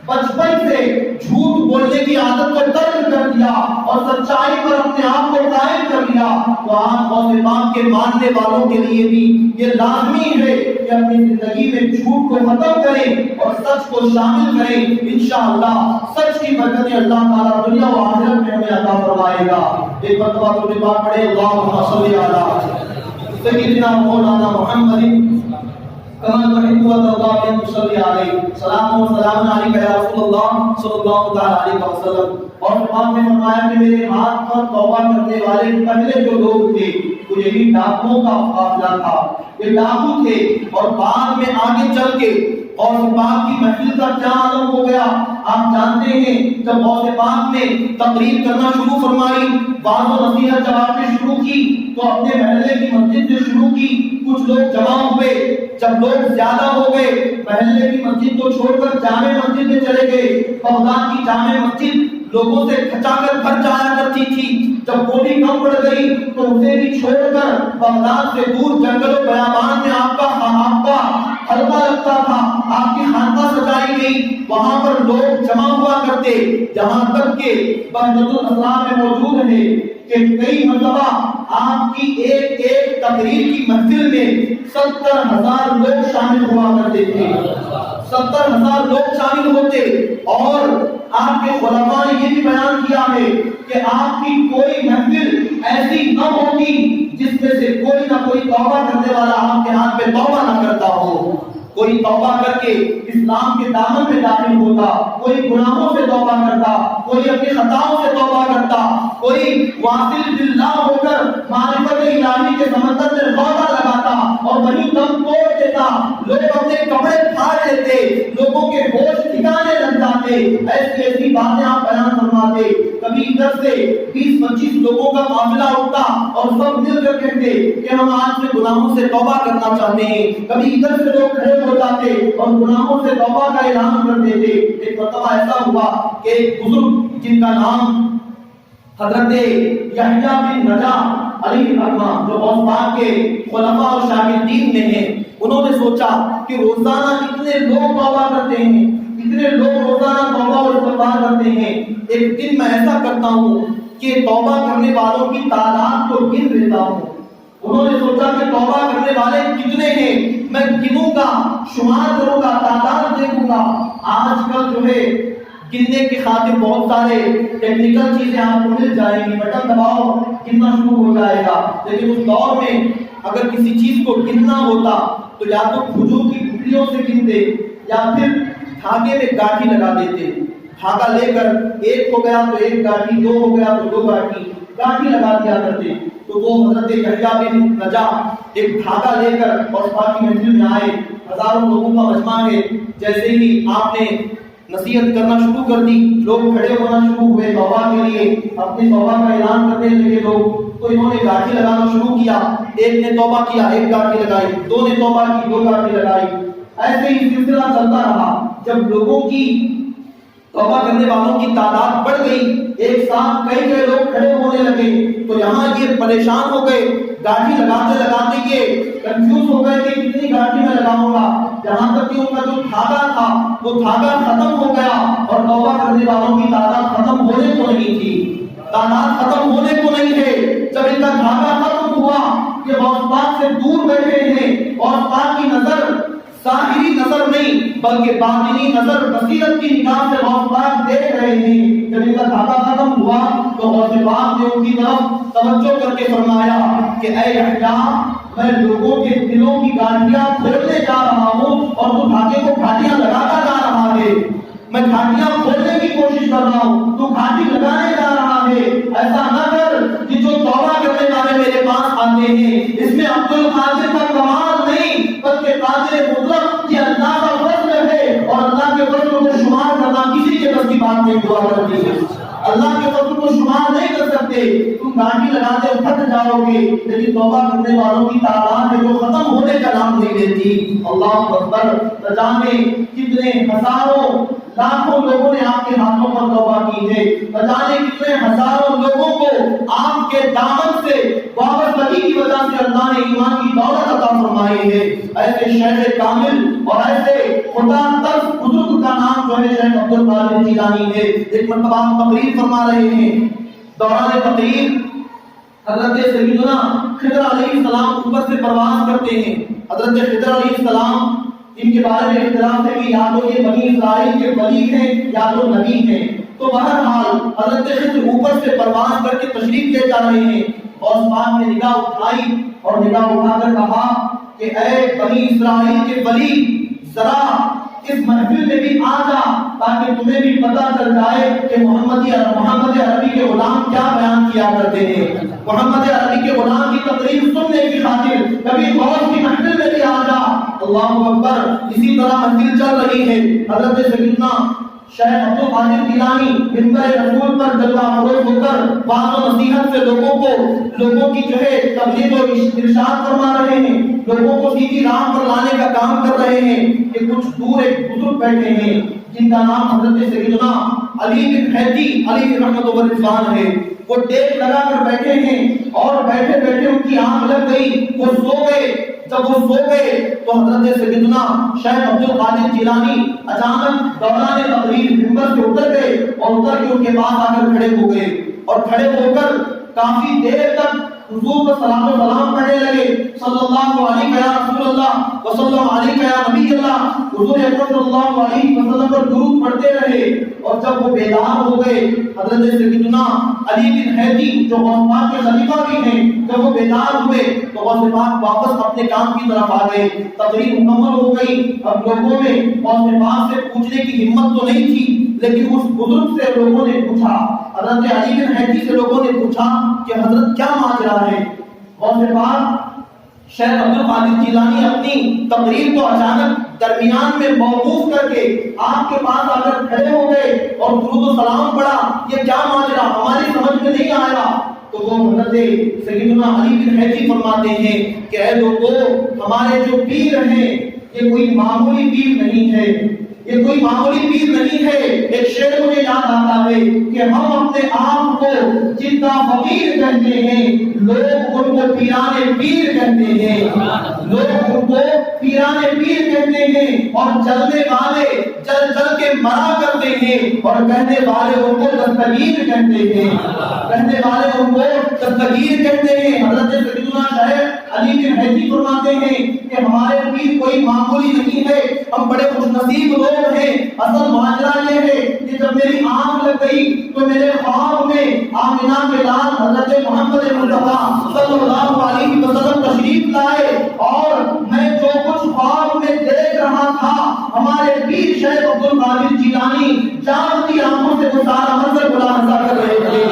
بچپن سے جھوٹ بولنے کی عادت کو ترک کر دیا اور سچائی پر اپنے آپ کو قائم کر لیا۔ تو آج غوث پاک کے ماننے والوں کے لیے بھی یہ لازمی ہے کہ اپنی زندگی میں جھوٹ کو ختم کریں اور سچ کو شامل کریں۔ انشاءاللہ سچ کی برکتیں اللہ تعالیٰ دنیا و آخرت میں ہمیں عطا فرمائے گا۔ ایک مرتبہ تو نبات پڑھے اللہم صلی علی سیدنا مولانا محمد کما تحب و ترضى ان تصلي عليه سلام و سلام علیک یا رسول اللہ صلی اللہ تعالی علیہ وسلم۔ اور امام نے فرمایا کہ میرے ہاتھ پر توبہ کرنے والے پہلے جو لوگ تھے وہ یہی ڈاکوؤں کا قافلہ تھا، یہ ڈاکو تھے۔ اور بعد میں آگے چل کے غوث پاک کی محفل کا کیا عالم ہو گیا آپ جانتے ہیں۔ جب غوث پاک نے تقریر کرنا شروع فرمائی، بعض و نصیحت جب آپ نے شروع کی تو اپنے محلے کی مسجد سے شروع کی، کچھ لوگ جمع ہوئے، جب لوگ زیادہ ہو گئے محلے کی مسجد کو چھوڑ کر جامع مسجد میں چلے گئے۔ بغداد کی جامع مسجد لوگوں سے کھچا کر بھر جایا کرتی تھی، جب وہ بھی کم پڑ گئی تو اسے بھی چھوڑ کر بغداد سے دور جنگل و بیابان میں آپ کا حلقہ لگتا تھا، آپ کی خانقاہ سجائی گئی، وہاں پر لوگ جمع ہوا کرتے، جہاں تک کہ بہجت الاسرار میں موجود ہے کہ کئی مرتبہ آپ کی ایک ایک تقریر کی محفل میں 70,000 لوگ شامل ہوا کرتے تھے، 70,000 لوگ شامل ہوتے۔ اور آپ کے علماء نے یہ بھی بیان کیا ہے کہ آپ کی کوئی محفل ایسی نہ ہوتی جس میں سے کوئی نہ کوئی توبہ کرنے والا آپ کے ہاتھ پہ توبہ نہ کرتا ہو، کوئی توبہ کر کے اسلام کے دامن میں داخل ہوتا، کوئی گناہوں سے توبہ کرتا، کوئی اپنی خطاؤں سے توبہ کرتا، کوئی واصل باللہ ہو کر معرفت الہی کے سمندر میں غوطہ لگاتا اور وہیں دم توڑ دیتا، لوگ اپنے کپڑے پھاڑ لیتے، لوگوں کے ہوش ٹھکانے لگ جاتے، ایسی ایسی باتیں آپ بیان فرماتے۔ کبھی ادھر سے 20-25 لوگوں کا قافلہ اٹھتا اور سب مل کر کہتے کہ ہم آج سے گناہوں سے توبہ کرنا چاہتے ہیں، کبھی ادھر سے لوگ کھڑے ہو جاتے اور گناہوں سے توبہ کا اعلان کر دیتے۔ ایک مرتبہ ایسا ہوا کہ ایک بزرگ جن کا نام حضرت یحییٰ بن نجاح علیہ الرحمہ جو غوث پاک کے خلفاء اور شاگردین میں ہیں، انہوں نے سوچا کہ روزانہ اتنے لوگ توبہ کرتے ہیں، اتنے لوگ روزانہ توبہ اور استغفار کرتے ہیں، ایک دن میں ایسا کرتا ہوں کہ توبہ کرنے والوں کی تعداد کو گن لیتا ہوں۔ انہوں نے سوچا کہ توبہ کرنے والے کتنے ہیں، میں گنوں گا، شمار کروں گا، تعداد دیکھوں گا۔ آج کل جو ہے گننے کی خاطر بہت سارے ٹیکنیکل چیزیں آپ کو مل جائیں گی، بٹن دباؤ گننا شروع ہو جائے گا، لیکن اس دور میں اگر کسی چیز کو گننا ہوتا تو یا تو کھجور کی گٹھلیوں سے گنتے یا پھر دھاگے میں گاٹھی لگا دیتے، دھاگا لے کر ایک ہو گیا تو ایک گاٹھی، دو ہو گیا تو دو گاٹھی لگا دیا کرتے۔ تو وہ حضرت یحییٰ بن نجاح ایک دھاگا لے کر اور باقی محفل میں آئے، ہزاروں لوگوں کا مجمع ہے، جیسے ہی آپ نے نصیحت کرنا شروع کر دی، لوگ کھڑے ہونا شروع ہوئے توبہ کے لیے، اپنی توبہ کا اعلان کرنے لگے لوگ، تو انہوں نے گاٹھی لگانا شروع کیا، ایک نے توبہ کیا، ایک گاٹھی لگائی، دو نے توبہ کی، دو گاٹھی لگائی، ایسے ہی سلسلہ چلتا رہا۔ جب لوگوں کی توبہ کرنے والوں کی تعداد بڑھ گئی، ایک ساتھ کئی لوگ کھڑے ہونے لگے، تو یہاں یہ پریشان ہو گئے، گاٹھی لگاتے لگاتے یہ کنفیوز ہو گئے کہ کتنی گاٹھی میں لگاؤں گا، جہاں تک کہ ان کا جو دھاگا تھا وہ دھاگا ختم ہو گیا اور توبہ کرنے والوں کی تعداد ختم ہونے کو نہیں تھی، تعداد ختم ہونے کو نہیں ہے۔ جب ان کا دھاگا ختم ہوا، یہ غوث پاک سے دور بیٹھے ہیں، غوث پاک کی نظر ظاہری نظر نہیں بلکہ باطنی نظر، بصیرت کی نگاہ سے غوث پاک دیکھ رہے ہیں۔ جب ان کا دھاگا ختم ہوا تو غوث پاک نے ان کی طرف توجہ کر کے فرمایا کہ اے یحییٰ، میں لوگوں کے دلوں کی گاٹیاں کھولنے جا رہا ہوں اور تو دھاگے کو گھاٹیاں لگاتا جا رہا ہے، میں گھاٹیاں کھولنے کی کوشش کر رہا ہوں، تو گھاٹی لگانے جا رہا ہے۔ ایسا نہ کر کہ جو توبہ کرنے والے میرے پاس آتے ہیں اس میں عبد القادر کا کمال نہیں بلکہ قادر مطلق، یہ اللہ کا فضل ہے، اور اللہ کے فضل کو شمار کرنا کسی کے بس کی بات نہیں ہوا کرتی ہے، اللہ کے فضل کو شمار نہیں کر سکتے۔ تم گاٹی لگاتے تھک جاؤ گے، لیکن توبہ کرنے والوں کی تعداد ہے جو ختم ہونے کا نام نہیں لیتی۔ اللہ اکبر! نہ جانے کتنے ہزاروں لاکھوں لوگوں نے آپ کے ہاتھوں پر توبہ کی ہے، نہ جانے کتنے ہزاروں لوگوں کو آپ کے دامن سے وابستگی کی وجہ سے اللہ نے ایمان کی دولت عطا فرمائی ہے۔ ایسے شیخ کامل اور ایسے خدا طرف بزرگ کا نام جو ہے شیخ عبد القادر جیلانی ہے۔ ایک مرتبہ ہم تقریر فرما رہے ہیں، دوران تقریر حضرت سیدنا خضر علیہ السلام اوپر سے پرواز کرتے ہیں۔ حضرت خضر علیہ السلام ان کے بارے میں اختلاف ہے کہ یا تو یہ بنی اسرائیل کے ولی ہیں یا تو نبی ہیں، تو بہرحال حضرت خضر اوپر سے پرواز کر کے تشریف لے جا رہے ہیں، اور اس بات نے نگاہ اٹھائی اور نگاہ اٹھا کر کہا کہ اے بنی اسرائیل کے ولی، ذرا اس محفل میں بھی آ جا تاکہ تمہیں بھی پتہ چل جائے کہ محمد عربی کے غلام کیا بیان کیا کرتے ہیں۔ محمد عربی کے غلام کی تقریر سننے کی خاطر کبھی غوث کی محفل میں بھی آ جا۔ اللہ اکبر! اسی طرح محفل چل رہی ہے، حضرت سیدنا شیخ عبد القادر جیلانی منبر رسول پر جلوہ افروز ہو کر بات و نصیحت سے لوگوں کی جو ہے تبلیغ و ارشاد فرما رہے ہیں، لوگوں کو سیدھی راہ پر لانے کا کام کر رہے ہیں کہ کچھ دور ایک بزرگ بیٹھے ہیں جن کا نام حضرت سیدنا علی بن حیدی علیہ رحمت و رضوان ہے۔ وہ ٹیک لگا کر بیٹھے ہیں اور بیٹھے بیٹھے ان کی آنکھ لگ گئی، وہ سو گئے۔ جب وہ سو گئے تو حضرت سیدنا شیخ عبد القادر جیلانی اچانک دوران تقریر منبر سے اتر گئے اور اتر کے ان کے پاس آ کر کھڑے ہو گئے اور کھڑے ہو کر کافی دیر تک حضور کو سلام و سلام پڑھنے لگے، صلی اللہ علیہ یا رسول اللہ وسلم علیہ یا نبی اللہ، حضور اکرم صلی اللہ علیہ وسلم پر درود پڑھتے رہے۔ اور جب وہ بیدار ہو گئے حضرت سیدنا علی بن حیدی جو غوث پاک کے خلیفہ بھی ہیں، جب وہ بیدار ہوئے تو غوث پاک واپس اپنے کام کی طرف آ گئے، تقریر مکمل ہو گئی۔ اب لوگوں میں غوث پاک سے پوچھنے کی ہمت تو نہیں تھی، لیکن اس بزرگ سے لوگوں نے پوچھا، حضرت علی بن حیدی سے لوگوں نے پوچھا کہ حضرت کیا ماجرا ہے؟ غوث پاک شیخ عبد القادر جیلانی اپنی تقریر کو اچانک درمیان میں موقوف کر کے آپ کے پاس آ کر کھڑے ہو گئے اور درود و سلام پڑھا، یہ کیا ماجرا ہماری سمجھ میں نہیں آیا۔ تو وہ حضرت سیدنا علی بن حیدی فرماتے ہیں کہ اے لوگوں، ہمارے جو پیر ہیں یہ کوئی معمولی پیر نہیں ہے، یہ کوئی معمولی پیر نہیں ہے۔ ایک شعر مجھے یاد آتا ہے کہ ہم اپنے آپ کو جتنا فقیر کہتے ہیں لوگ ان کو پیرانے پیر کہتے ہیں، لوگ ان کو پیرانے پیر کہتے ہیں، اور جلنے والے جل جل کے مرا کرتے ہیں، اور کہنے والے ان کو دستگیر کہتے ہیں، کہنے والے ان کو دستگیر کہتے ہیں۔ حضرت سیدنا شیخ علی بن حیدی فرماتے ہیں کہ ہمارے پیر کوئی معمولی نہیں ہے، ہم بڑے خوش نصیب لوگ ہیں۔ اصل ماجرا یہ ہے کہ جب میری آنکھ لگ گئی تو میرے خواب میں آمنہ کے لال حضرت محمد مصطفیٰ صلی اللہ علیہ وسلم تشریف لائے، اور میں جو کچھ خواب میں دیکھ رہا تھا ہمارے پیر شیخ عبد القادر جیلانی جاگتی آنکھوں سے وہ سارا منظر ملاحظہ کر رہے تھے۔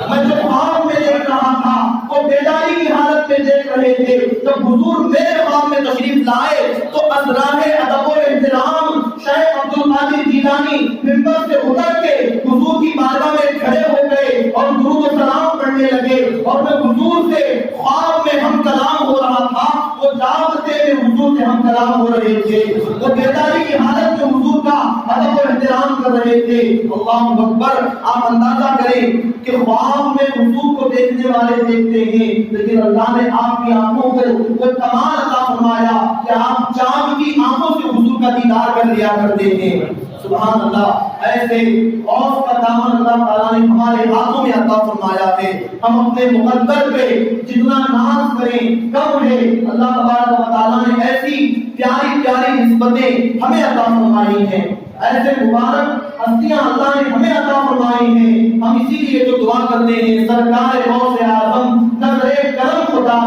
میں جو خواب میں دیکھ رہا تھا وہ بیداری کی حالت میں دیکھ رہے تھے۔ جب حضور میرے خواب میں تشریف لائے تو اسرار ادب و احترام شیخ عبد القادر جیلانی منبر سے اتر کے حضور کی بارگاہ میں کھڑے ہو گئے اور درود و سلام پڑھنے لگے، اور میں حضور سے خواب میں ہم کلام ہو رہا تھا، وہ جاگتے میں حضور سے ہم کلام ہو رہے تھے، وہ بیداری کی حالت میں حضور کا ادب و احترام کر رہے تھے۔ اللہ اکبر! آپ اندازہ کریں کہ خواب میں حضور کو دیکھنے والے دیکھتے ہیں، لیکن اللہ نے آپ کی آنکھوں کو وہ کمال عطا فرمایا کہ آپ چاند کی آنکھوں سے حضور کا دیدار کر لیا کرتے ہیں۔ سبحان اللہ! ایسے غوث کا دامن اللہ تعالیٰ نے ہمارے ہاتھوں میں عطا فرمایا ہے۔ ہم اپنے مقدر پہ جتنا ناز کریں کم ہے۔ اللہ تبارک و تعالیٰ نے ایسی پیاری پیاری نسبتیں ہمیں عطا فرمائی ہیں، ایسے مبارک ہستیاں اللہ نے ہمیں عطا فرمائی ہیں۔ ہم اسی لیے جو دعا کرتے ہیں، سرکار غوث اعظم نظر کرم خدا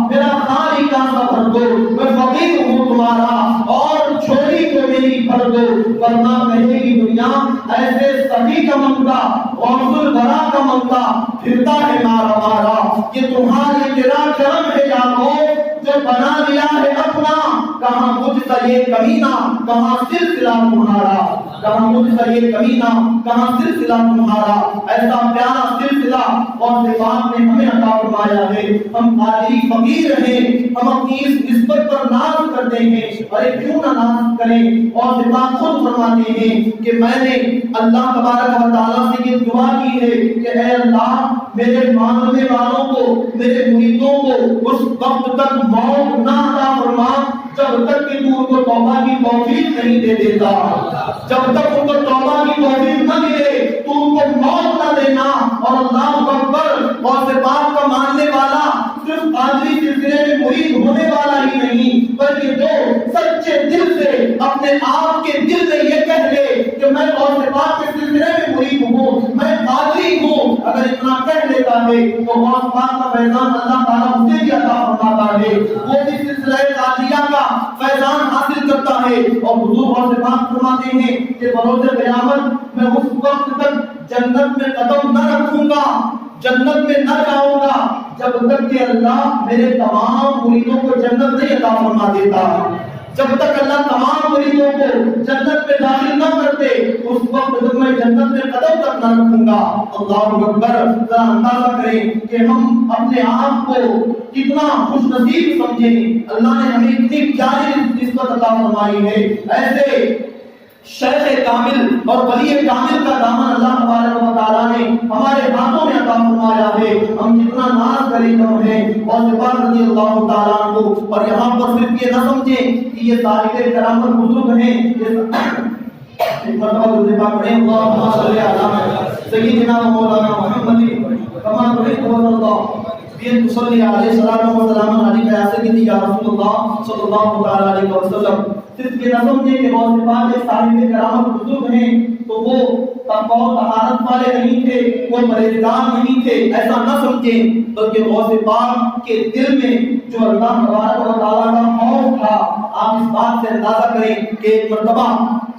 میرا خالی کا بھر دو، میں فقیر ہوں تمہارا اور چھوڑی کو میری بھر دو، ورنہ کہے گی دنیا ایسے سخی کا منگا، غوث الورا کا منگا پھرتا ہے مارا مارا۔ یہ تمہاری تیرا کرم ہے یارو جو بنا لیا ہے اپنا، کہاں مجھ سے یہ کمینہ کہاں سلسلہ تمہارا، کہاں مجھ سے یہ کمینہ کہاں سلسلہ تمہارا۔ ایسا پیارا سلسلہ غوث پاک نے ہمیں عطا فرمایا ہے۔ ہم قادری فقیر ہیں، ہم اپنی اس نسبت پر ناز کرتے ہیں، اور کیوں نہ ناز کریں؟ غوث پاک خود فرماتے ہیں کہ میں نے اللہ تبارک و تعالیٰ سے یہ دعا کی ہے کہ اے اللہ میرے ماننے والوں کو، میرے مریدوں کو اس وقت تک موت نہ عطا فرما جب تک کہ تو ان کو توبہ کی توفیق نہیں دے دیتا، جب تک ان کو توبہ کی توفیق نہ ملے تو ان کو موت نہ دینا۔ اور اللہ اکبر! غوث پاک کا ماننے والا صرف قادری سلسلے میں مرید ہونے والا ہی نہیں، بلکہ جو سچے دل سے اپنے آپ کے دل میں یہ کہہ لے کہ میں غوث پاک کے سلسلے میں مرید ہوں، میں قادری ہوں، اگر اتنا کہہ لیتا ہے تو غوث پاک کا فیضان اللہ تعالیٰ اسے بھی عطا فرماتا ہے، وہ بھی سلسلہ قادریہ کا فیضان حاصل کرتا ہے۔ اور حضور غوث پاک فرماتے ہیں کہ بروز قیامت میں اس وقت تک جنت میں قدم نہ رکھوں گا، جنت میں نہ جاؤں گا جب تک کہ اللہ میرے تمام مریدوں کو جنت نہیں عطا فرما دیتا، جب تک اللہ تمام مریدوں کو جنت میں داخل نہ کرتے اس وقت تک میں جنت میں قدم تک نہ رکھوں گا۔ اللہ اکبر! ذرا اندازہ کریں کہ ہم اپنے آپ کو کتنا خوش نصیب سمجھیں، اللہ نے ہمیں اتنی پیاری نسبت عطا فرمائی ہے۔ ایسے شیخ کامل اور ولی کامل کا دامن اللہ تبارک و تعالیٰ نے ہمارے ہاتھوں میں عطا فرمایا ہے۔ ہم جتنا ناز کریں کم ہے غوث پاک رضی اللہ تعالیٰ عنہ. اور یہاں پر صرف یہ نہ سمجھیں کہ یہ صاحب کرامت بزرگ ہیں. ایک مرتبہ غوث پاک پڑھیں اللہم صلی علی سیدنا مولانا محمد کما تحب وترضى بأن تصلي عليه صلاة وسلام عليك يا سيدي يا رسول الله صلی اللہ تعالی علیہ وسلم. صرف یہ نہ سمجھیں کہ غوث پاک صاحب کرامت بزرگ ہیں تو وہ تقوی و طہارت والے نہیں تھے, وہ پرہیزگار نہیں تھے, ایسا نہ سمجھیں. بلکہ غوث پاک کے دل میں جو اللہ تبارک و تعالیٰ کا خوف تھا, آپ اس بات سے اندازہ کریں کہ ایک مرتبہ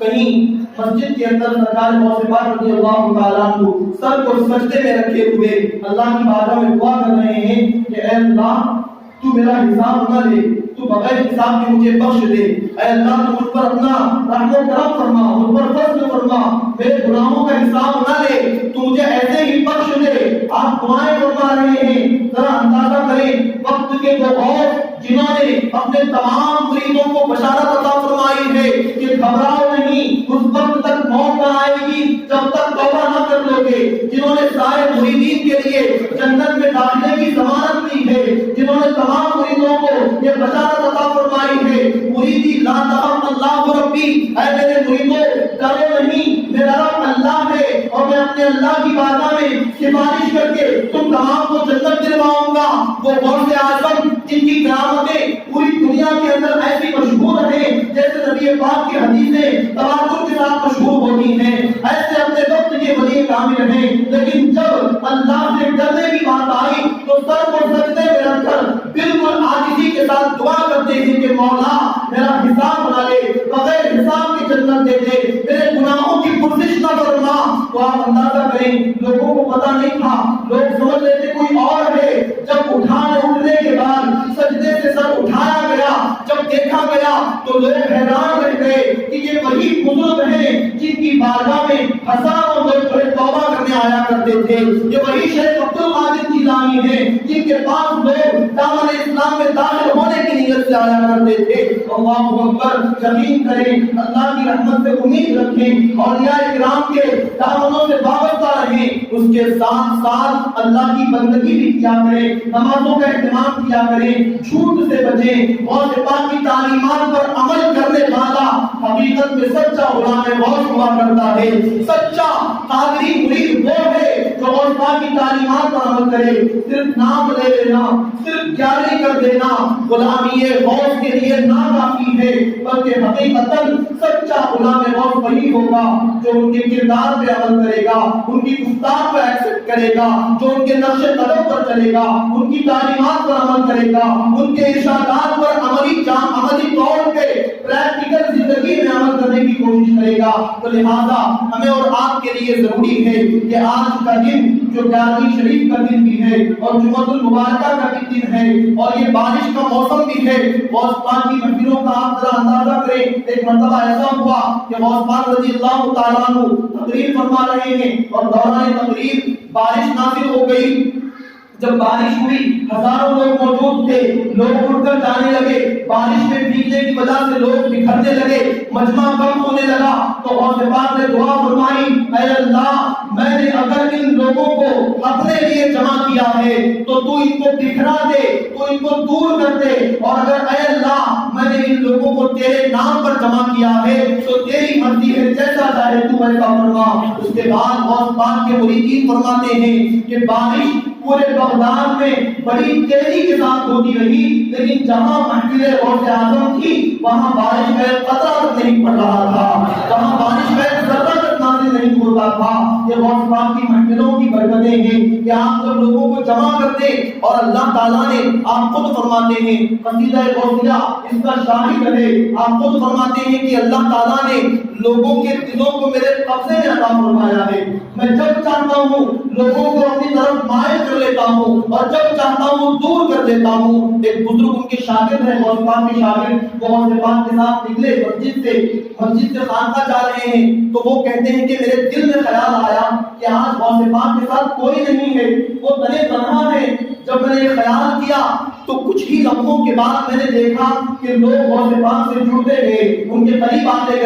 کہیں مسجد کے اندر سرکار غوث پاک رضی اللہ تعالیٰ عنہ سر کو سجدے میں رکھے ہوئے اللہ کی بارگاہ میں دعا کر رہے ہیں کہ اے اللہ تو میرا حساب نہ لے, تو بغیر حساب کے مجھے بخش دے. اے اللہ تو مجھ پر اپنا رحم و کرم فرما, مجھ پر فضل فرما, میرے گناہوں کا حساب نہ لے, تو مجھے ایسے ہی بخش دے. آپ دعائیں فرما رہے ہیں. ذرا اندازہ کریں وقت کے وہ غوث جنہوں نے اپنے تمام مریدوں کو بشارت عطا فرمائی ہے کہ گھبراؤ نہیں, اس وقت تک موت نہ آئے گی جب تک توبہ نہ کر لو گے. جنہوں نے سارے مریدین کے لیے جنت میں داخلے کی ضمانت دی ہے, جنہوں نے تمام مریدوں کو یہ بشارت عطا فرمائی ہے مریدی لا تخف اللہ ربی, اے میرے مریدوں ڈرو نہیں, میرا رب اللہ ہے اور میں اپنے اللہ کی بارگاہ میں سفارش کر کے تم تمام کو جنت دلواؤں گا. وہ غوث اعظم جن کی کرامتیں پوری دنیا کے اندر ایسی مشہور ہیں جیسے نبی پاک کی حدیثیں تواتر کے ساتھ مشہور ہوتی ہیں, ایسے اپنے وقت کے ولی کامل ہیں. لیکن جب اللہ سے ڈرنے کی بات آئی تو سر کو سجدے میں رکھ کر بالکل عاجزی کے ساتھ دعا کرتے ہیں کہ مولا میرا حساب نہ لے, بغیر حساب کی جنت دے دے, میرے گناہوں کی پرسش نہ فرما. تو آپ اندازہ کریں لوگوں کو پتہ نہیں تھا, لوگ سمجھ لیتے کوئی اور ہے. جب اٹھنے کے بعد سجدے سے سر اٹھایا گیا, جب دیکھا گیا تو لوگ حیران رہ گئے کہ یہ وہی بزرگ ہیں جن کی بارگاہ میں ہزاروں لوگ توبہ کرنے آیا کرتے تھے. یہ وہی شیخ عبد القادر جیلانی ہیں جن کے پاس لوگ دامن اسلام میں داخل ہونے کی نیت سے آیا کرتے تھے. اللہ اکبر. یقین کریں, اللہ کی رحمت سے امید رکھیں, اولیاء کرام کے دامنوں سے وابستہ رہیں, اس کے ساتھ ساتھ اللہ کی بندگی بھی کیا کریں, نمازوں کا اہتمام کیا کریں, جھوٹ سے بچیں. غوث پاک کی تعلیمات پر عمل کرنے والا حقیقت میں سچا غلام غوث ہوا کرتا ہے. سچا قادری مرید وہ ہے جو غوث پاک کی تعلیمات پر عمل کرے. صرف نام لے لینا, صرف جاری کر دینا غلامی غوث کے لیے ناکافی ہے, بلکہ حقیقتاً سچا غلام غوث وہی ہوگا جو ان کے کردار پہ عمل کرے گا, ان کی گفتار پہ ایکسپٹ کرے گا, جو ان کے نقش قدم پر چلے گا, ان کی تعلیمات پر عمل کرے گا, ان کے ارشادات پر عملی طور پہ پریکٹیکل زندگی میں عمل کرنے کی کوشش کرے گا. تو لہذا ہمیں اور آپ کے لیے ضروری ہے کہ آج کا دن جو 11ویں شریف کا دن بھی ہے اور جمعۃ المبارکہ کا بھی دن ہے اور یہ بارش کا موسم بھی ہے, غوث پاک کی محفلوں کا آپ ذرا اندازہ کریں. ایک مرتبہ ایسا ہوا کہ غوث پاک رضی اللہ تعالیٰ عنہ تقریر فرما رہے ہیں اور دوران تقریر بارش نازل ہو گئی. جب بارش ہوئی ہزاروں لوگ موجود تھے, لوگ اٹھ کر جانے لگے, بارش میں بھیگنے کی وجہ سے لوگ بکھرنے لگے, مجمع کم ہونے لگا. تو غوث پاک نے دعا فرمائی, اے اللہ میں نے اگر ان لوگوں کو اپنے لیے جمع کیا ہے تو تو ان کو بکھرا دے, تو ان کو دور کر دے, اور اگر اے اللہ میں نے ان لوگوں کو تیرے نام پر جمع کیا ہے تو تیری مرضی ہے, جیسا چاہے تو ایسا فرما. اس کے بعد غوث پاک کے مریدین فرماتے ہیں کہ بارش پورے بغداد میں بڑی تیزی کے ساتھ ہوتی رہی, لیکن جہاں محفل غوث اعظم تھی وہاں بارش کا قطرہ تک نہیں پڑ رہا تھا, وہاں بارش کا ذرہ تک نازل نہیں ہوتا تھا. یہ غوث پاک کی محفلوں کی برکتیں ہیں کہ آپ جب لوگوں کو جمع کرتے, اور اللہ تعالیٰ نے آپ خود فرماتے ہیں قصیدہ غوثیہ اس کا شاہد ہے, آپ خود فرماتے ہیں کہ اللہ تعالیٰ نے لوگوں کے دلوں کو میرے قبضے میں عطا فرمایا ہے. میں جب چاہتا ہوں لوگوں کو اپنی طرف مائل کر لیتا ہوں اور جب چاہتا ہوں دور کر لیتا ہوں. ایک بزرگ ان کے شاگرد ہیں, غوث پاک کے شاگرد, وہ غوث پاک کے ساتھ نکلے مسجد سے خانقاہ جا رہے ہیں, تو وہ کہتے ہیں کہ میرے دل میں خیال آیا کہ آج غوث پاک کے ساتھ کوئی نہیں ہے, وہ تنہا ہے. جب میں نے یہ خیال کیا تو کچھ ہی لمحوں کے بعد میں نے دیکھا کہ لوگ غوث پاک سے جڑتے گئے، ان کے قریب آتے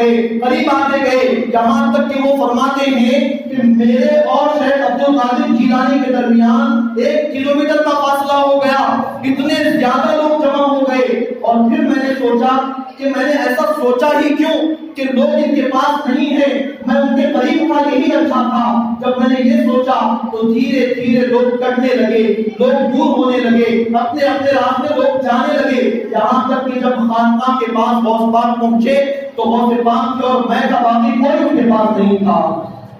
گئے، یہاں تک کہ وہ فرماتے ہیں کہ میرے اور شیخ عبد القادر جیلانی کے درمیان 1 کلومیٹر کا فاصلہ ہو گیا، اتنے زیادہ لوگ جمع ہو گئے۔ اور پھر میں نے سوچا کہ میں نے ایسا سوچا ہی کیوں کہ لوگ ان کے پاس نہیں ہیں، میں ان کے قریب تھا، یہی اچھا تھا۔ جب میں نے یہ سوچا تو دھیرے دھیرے لوگ کٹنے لگے، لوگ دور ہونے لگے، اپنے اپنے راستے لوگ جانے لگے، یہاں تک کہ جب خانقاہ کے پاس غوث پاک پہنچے تو غوث پاک کے اور میں کا باقی کوئی ان کے پاس نہیں تھا،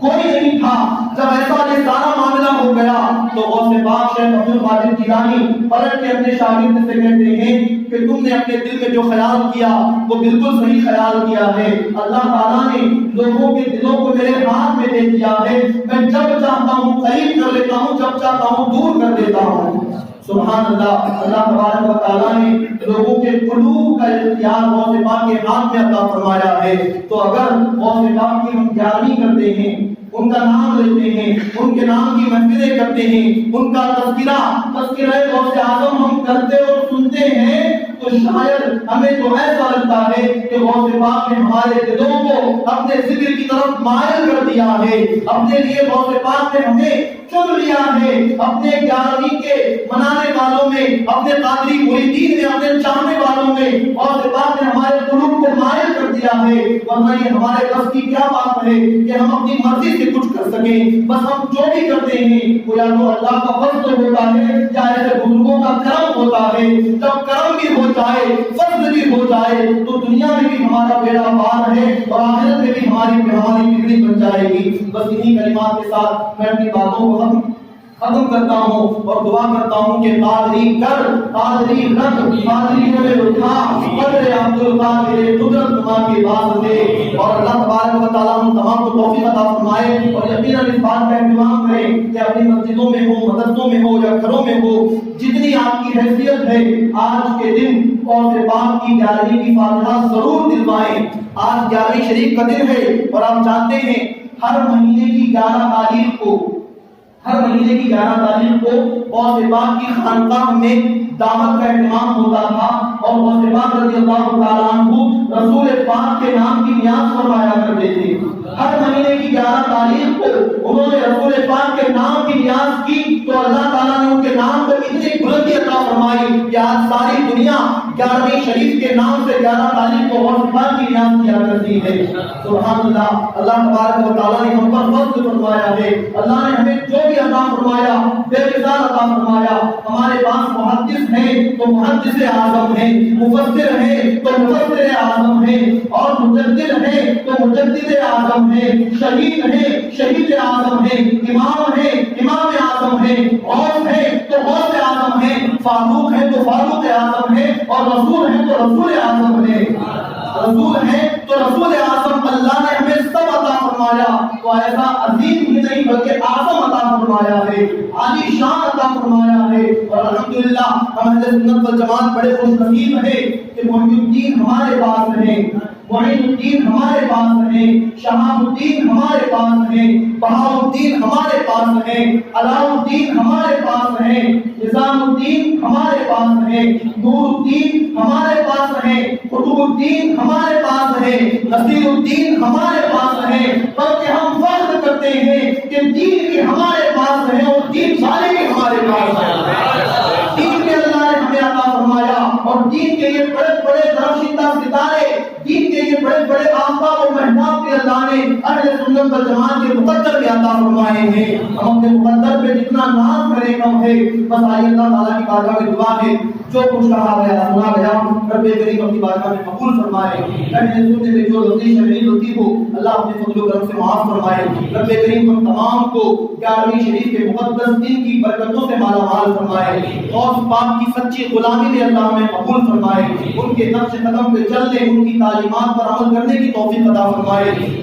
کوئی نہیں تھا۔ جب ایسا یہ سارا معاملہ ہو گیا تو غوث پاک شیخ عبد القادر جیلانی پلٹ کے اپنے شاگرد سے کہتے ہیں کہ تم نے اپنے دل میں جو خیال کیا وہ بالکل صحیح خیال کیا ہے، اللہ تعالیٰ نے لوگوں کے دلوں کو میرے ہاتھ میں دے دیا ہے، میں جب چاہتا ہوں قریب کر لیتا ہوں، جب چاہتا ہوں دور کر دیتا ہوں۔ سبحان اللہ، اللہ تبارک و تعالیٰ نے لوگوں کے قلوب کا اختیار غوث پاک کے ہاتھ میں عطا فرمایا ہے۔ تو اگر غوث پاک کی ہم گیارہویں کرتے ہیں، ان کا نام لیتے ہیں، ان کے نام کی محفلیں کرتے ہیں، ان کا تذکرہ غوث اعظم ہم کرتے اور سنتے ہیں، تو شاید ہمیں تو ایسا لگتا ہے کہ غوث پاک نے ہمارے دلوں کو اپنے ذکر کی طرف مائل کر دیا ہے، اپنے لیے غوث پاک نے ہمیں چن لیا ہے، اپنے 11ویں کے منانے والوں میں، اپنے قادری مریدین میں، اپنے چاہنے والوں میں غوث پاک نے ہمارے قلوب کو مائل کر دیا ہے۔ ورنہ یہ ہمارے بس کی کیا بات ہے کہ ہم اپنی مرضی سے کچھ کر سکیں، بس ہم جو بھی کرتے ہیں وہ یا تو اللہ کا فضل ہوتا ہے یا ایسے بزرگوں کا کرم ہوتا ہے۔ جب کرم بھی ہو جائے، فضل بھی ہو جائے تو دنیا میں بھی ہمارا بیڑا پار ہے اور آخرت میں بھی ہماری بگڑی بن جائے گی۔ بس انہی کلمات کے ساتھ میں اپنی باتوں کو ختم کرتا ہوں اور دعا کرتا ہوں کہ قادری کر، قادری رکھ، قادری میں اٹھا، قدر عبد القادر قدرت نما کی واسطے، اور اللہ تبارک و تعالیٰ ہم تمام کو توفیق عطا فرمائے اور یقیناً اس بات کا اہتمام کریں کہ اپنی مسجدوں میں ہو، مدرسوں میں ہو یا گھروں میں ہو، جتنی آپ کی حیثیت ہے آج کے دن غوث پاک کی 11ویں کی فاتحہ ضرور دلوائیں۔ آج 11ویں شریف کا دن ہے اور آپ جانتے ہیں ہر مہینے کی 11 تاریخ کو غوث پاک کی خانقاہ میں دعوت کا اہتمام ہوتا تھا اور غوث پاک رضی اللہ تعالیٰ عنہ رسول پاک کے نام کی نیاز فرمایا کرتے تھے۔ ہر مہینے کی 11 تاریخ کو انہوں نے رسول پاک کے نام کی نیاز کی تو اللہ تعالیٰ نے ان کے نام کو اتنی بلندی عطا فرمائی کہ آج ساری دنیا 11ویں شریف کے نام سے 11 تاریخ کو غوث پاک کی نیاز کیا کرتی ہے۔ سبحان اللہ، اللہ تبارک و تعالیٰ نے ہم پر فضل فرمایا ہے، اللہ نے ہمیں جو بھی عطا فرمایا بے مثال عطا فرمایا۔ ہمارے پاس محدث ہیں تو محدث اعظم ہیں، مفسر ہیں تو مفسر اعظم ہیں، اور مجدد ہیں تو مجدد اعظم ہیں، شہید ہیں شہید اعظم ہیں، امام ہیں امام اعظم ہیں، غوث ہیں تو غوث اعظم ہیں، فاروق ہیں تو فاروق اعظم ہیں، اور رسول ہیں تو رسول اعظم ہیں، رسول ہیں تو رسول اعظم۔ اللہ نے ہمیں سب عطا فرمایا تو ایسا عظیم ہی نہیں بلکہ اعظم عطا فرمایا ہے، عالی شان عطا فرمایا ہے۔ اور الحمدللہ ہم اہل سنت والجماعت بڑے خوش نصیب ہیں کہ محی الدین ہمارے پاس ہیں، معین الدین ہمارے پاس ہیں، شہاب الدین ہمارے پاس ہیں، بہاء الدین ہمارے پاس ہیں، علاء الدین ہمارے پاس ہیں، نظام الدین ہمارے پاس ہیں، نور الدین ہمارے پاس ہیں، قطب الدین ہمارے پاس ہیں، نصیر الدین ہمارے پاس ہیں۔ بلکہ ہم فخر کرتے ہیں کہ دین بھی ہمارے پاس ہے اور دین والے بھی ہمارے پاس ہیں۔ دین کے اللہ نے ہمیں عطا فرمایا اور دین کے یہ بڑے بڑے درخشندہ ستارے، دین کے یہ بڑے بڑے آفتاب و محتاب کے اللہ نے اہل سنت والجماعت کے مقدر میں عطا فرمائے ہیں۔ ہم اپنے مقدر پہ جتنا ناز کرے کم ہے۔ بس آئیے اللہ تعالیٰ کی بارگاہ میں دعا ہے، جو کچھ کہا گیا سنا گیا رب کریم اپنی بارگاہ میں قبول فرمائے۔ اہل سنت میں جو غلطی شرعی غلطی ہو اللہ اپنے فضل و کرم سے معاف فرمائے۔ رب کریم ہم تمام کو 11ویں شریف کے مقدس دن کی برکتوں سے مالا مال فرمائے۔ غوث پاک کی سچی غلامی میں اللہ ہمیں قبول فرمائے، ان کے نقش قدم پہ چلنے، ان کی تعلیمات پر عمل کرنے کی توفیق عطا فرمائے۔